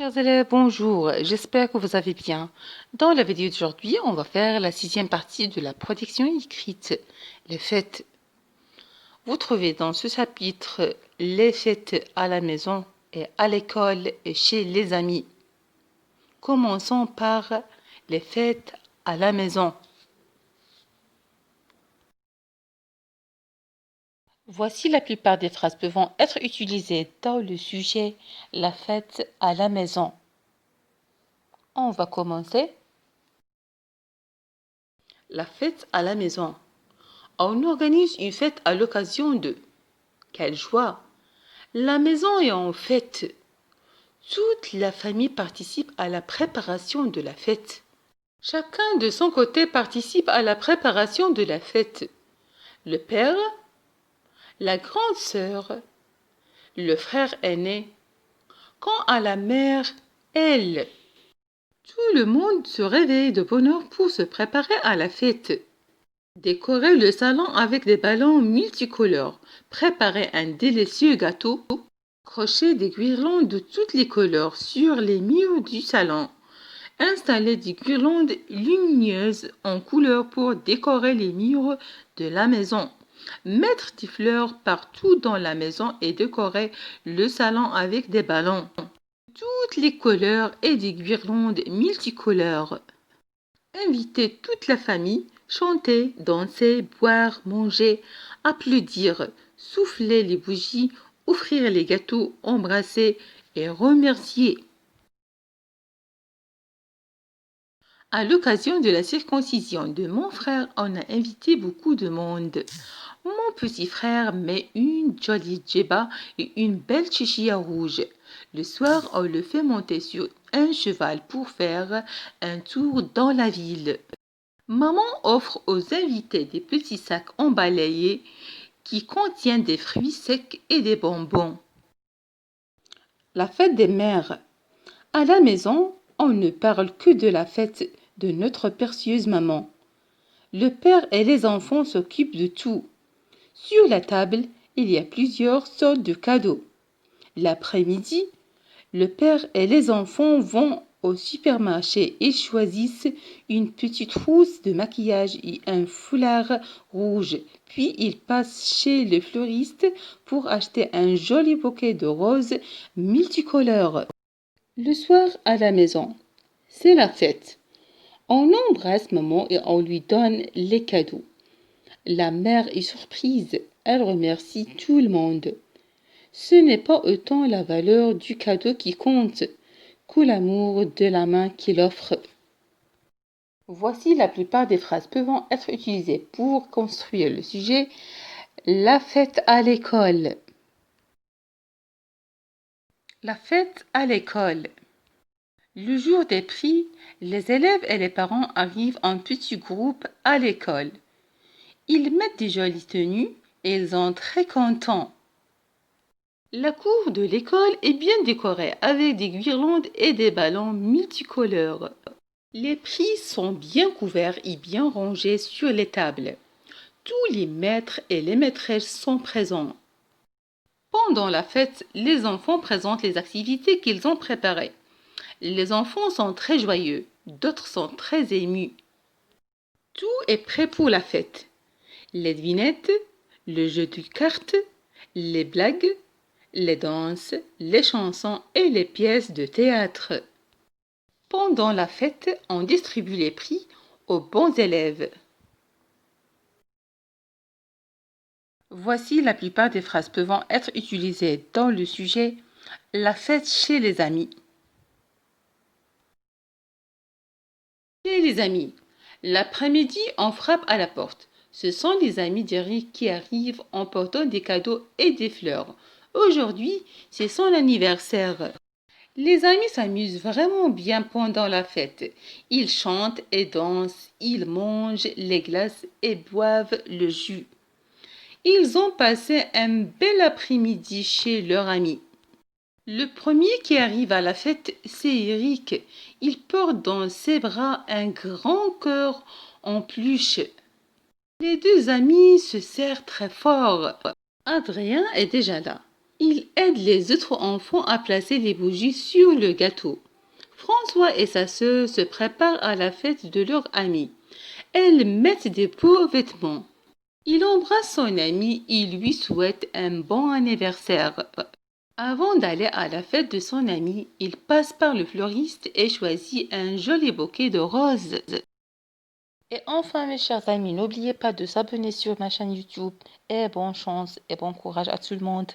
Chers élèves, bonjour, j'espère que vous allez bien. Dans la vidéo d'aujourd'hui, on va faire la sixième partie de la protection écrite, les fêtes. Vous trouvez dans ce chapitre les fêtes à la maison et à l'école et chez les amis. Commençons par les fêtes à la maison. Voici la plupart des phrases pouvant être utilisées dans le sujet la fête à la maison. On va commencer. La fête à la maison. On organise une fête à l'occasion de. Quelle joie! La maison est en fête. Toute la famille participe à la préparation de la fête. Chacun de son côté participe à la préparation de la fête. Le père, la grande sœur, le frère aîné. Quant à la mère, elle. Tout le monde se réveille de bonne heure pour se préparer à la fête. Décorer le salon avec des ballons multicolores, préparer un délicieux gâteau, accrocher des guirlandes de toutes les couleurs sur les murs du salon, installer des guirlandes lumineuses en couleurs pour décorer les murs de la maison, mettre des fleurs partout dans la maison et décorer le salon avec des ballons, toutes les couleurs et des guirlandes multicolores. Inviter toute la famille, chanter, danser, boire, manger, applaudir, souffler les bougies, offrir les gâteaux, embrasser et remercier. À l'occasion de la circoncision de mon frère, on a invité beaucoup de monde. Mon petit frère met une jolie djebba et une belle chichia rouge. Le soir, on le fait monter sur un cheval pour faire un tour dans la ville. Maman offre aux invités des petits sacs emballés qui contiennent des fruits secs et des bonbons. La fête des mères. À la maison, on ne parle que de la fête de notre précieuse maman. Le père et les enfants s'occupent de tout. Sur la table, il y a plusieurs sortes de cadeaux. L'après-midi, le père et les enfants vont au supermarché et choisissent une petite trousse de maquillage et un foulard rouge. Puis ils passent chez le fleuriste pour acheter un joli bouquet de roses multicolores. Le soir à la maison, c'est la fête. On embrasse maman et on lui donne les cadeaux. La mère est surprise, elle remercie tout le monde. Ce n'est pas autant la valeur du cadeau qui compte que l'amour de la main qu'il offre. Voici la plupart des phrases pouvant être utilisées pour construire le sujet la fête à l'école. La fête à l'école. Le jour des prix, les élèves et les parents arrivent en petits groupes à l'école. Ils mettent des jolies tenues et ils sont très contents. La cour de l'école est bien décorée avec des guirlandes et des ballons multicolores. Les prix sont bien couverts et bien rangés sur les tables. Tous les maîtres et les maîtresses sont présents. Pendant la fête, les enfants présentent les activités qu'ils ont préparées. Les enfants sont très joyeux, d'autres sont très émus. Tout est prêt pour la fête. Les devinettes, le jeu de cartes, les blagues, les danses, les chansons et les pièces de théâtre. Pendant la fête, on distribue les prix aux bons élèves. Voici la plupart des phrases pouvant être utilisées dans le sujet la fête chez les amis. Chez les amis, l'après-midi, on frappe à la porte. Ce sont les amis d'Eric qui arrivent en portant des cadeaux et des fleurs. Aujourd'hui, c'est son anniversaire. Les amis s'amusent vraiment bien pendant la fête. Ils chantent et dansent, ils mangent les glaces et boivent le jus. Ils ont passé un bel après-midi chez leur ami. Le premier qui arrive à la fête, c'est Eric. Il porte dans ses bras un grand cœur en peluche. Les deux amis se serrent très fort. Adrien est déjà là. Il aide les autres enfants à placer les bougies sur le gâteau. François et sa sœur se préparent à la fête de leur ami. Elles mettent des beaux vêtements. Il embrasse son ami et lui souhaite un bon anniversaire. Avant d'aller à la fête de son ami, il passe par le fleuriste et choisit un joli bouquet de roses. Et enfin, mes chers amis, n'oubliez pas de s'abonner sur ma chaîne YouTube. Et bonne chance et bon courage à tout le monde.